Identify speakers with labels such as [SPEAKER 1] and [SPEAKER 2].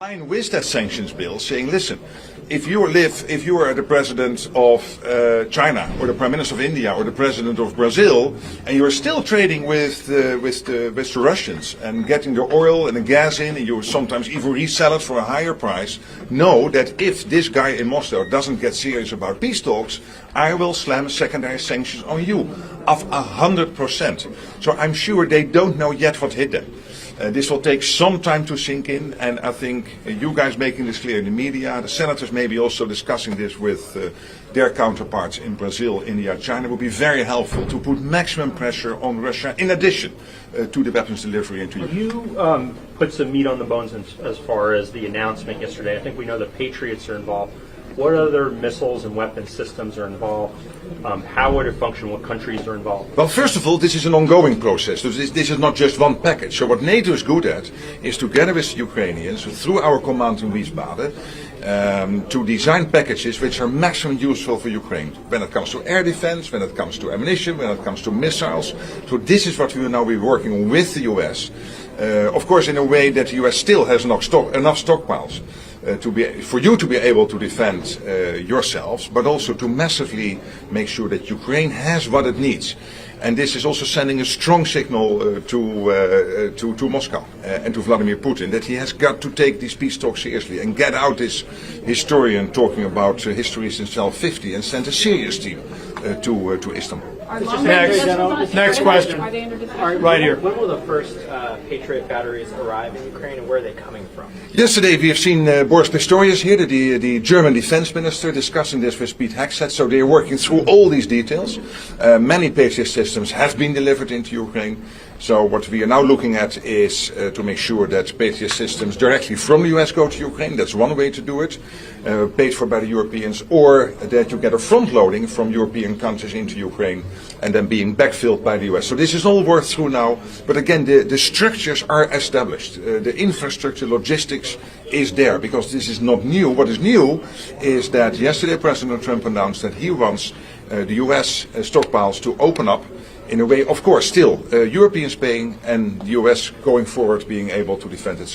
[SPEAKER 1] Line with that sanctions bill, saying, listen, if you are the president of China, or the prime minister of India, or the president of Brazil, and you are still trading with the Russians and getting the oil and the gas in, and you sometimes even resell it for a higher price, know that if this guy in Moscow doesn't get serious about peace talks, I will slam secondary sanctions on you of 100%. So I'm sure they don't know yet what hit them. This will take some time to sink in, and I think you guys making this clear in the media, the senators maybe also discussing this with their counterparts in Brazil, India, China, will be very helpful to put maximum pressure on Russia in addition to the weapons delivery into Ukraine.
[SPEAKER 2] You put some meat on the bones as far as the announcement yesterday. I think we know the Patriots are involved. What other missiles and weapon systems are involved? How would it function? What countries are involved?
[SPEAKER 1] Well, first of all, this is an ongoing process. This is not just one package. So what NATO is good at is, together with the Ukrainians, through our command in Wiesbaden, to design packages which are maximum useful for Ukraine when it comes to air defense, when it comes to ammunition, when it comes to missiles. So this is what we will now be working on with the US. Of course, in a way that the US still has enough stockpiles. For you to be able to defend yourselves, but also to massively make sure that Ukraine has what it needs. And this is also sending a strong signal to Moscow and to Vladimir Putin that he has got to take these peace talks seriously and get out this historian talking about history since 1250 and send a serious team to Istanbul.
[SPEAKER 3] Next question. Right here.
[SPEAKER 4] When will the first Patriot batteries arrive in Ukraine, and where are they coming from?
[SPEAKER 1] Yesterday we have seen Boris Pistorius here, the German defense minister, discussing this with Pete Hegseth. So they are working through all these details. Many Patriot systems have been delivered into Ukraine. So what we are now looking at is to make sure that Patriot systems directly from the US go to Ukraine. That's one way to do it, paid for by the Europeans, or that you get a front loading from European countries into Ukraine and then being backfilled by the US. So this is all worked through now. But again, the structures are established. The infrastructure, logistics is there, because this is not new. What is new is that yesterday President Trump announced that he wants the US stockpiles to open up in a way, of course, still Europeans paying and the US going forward being able to defend itself.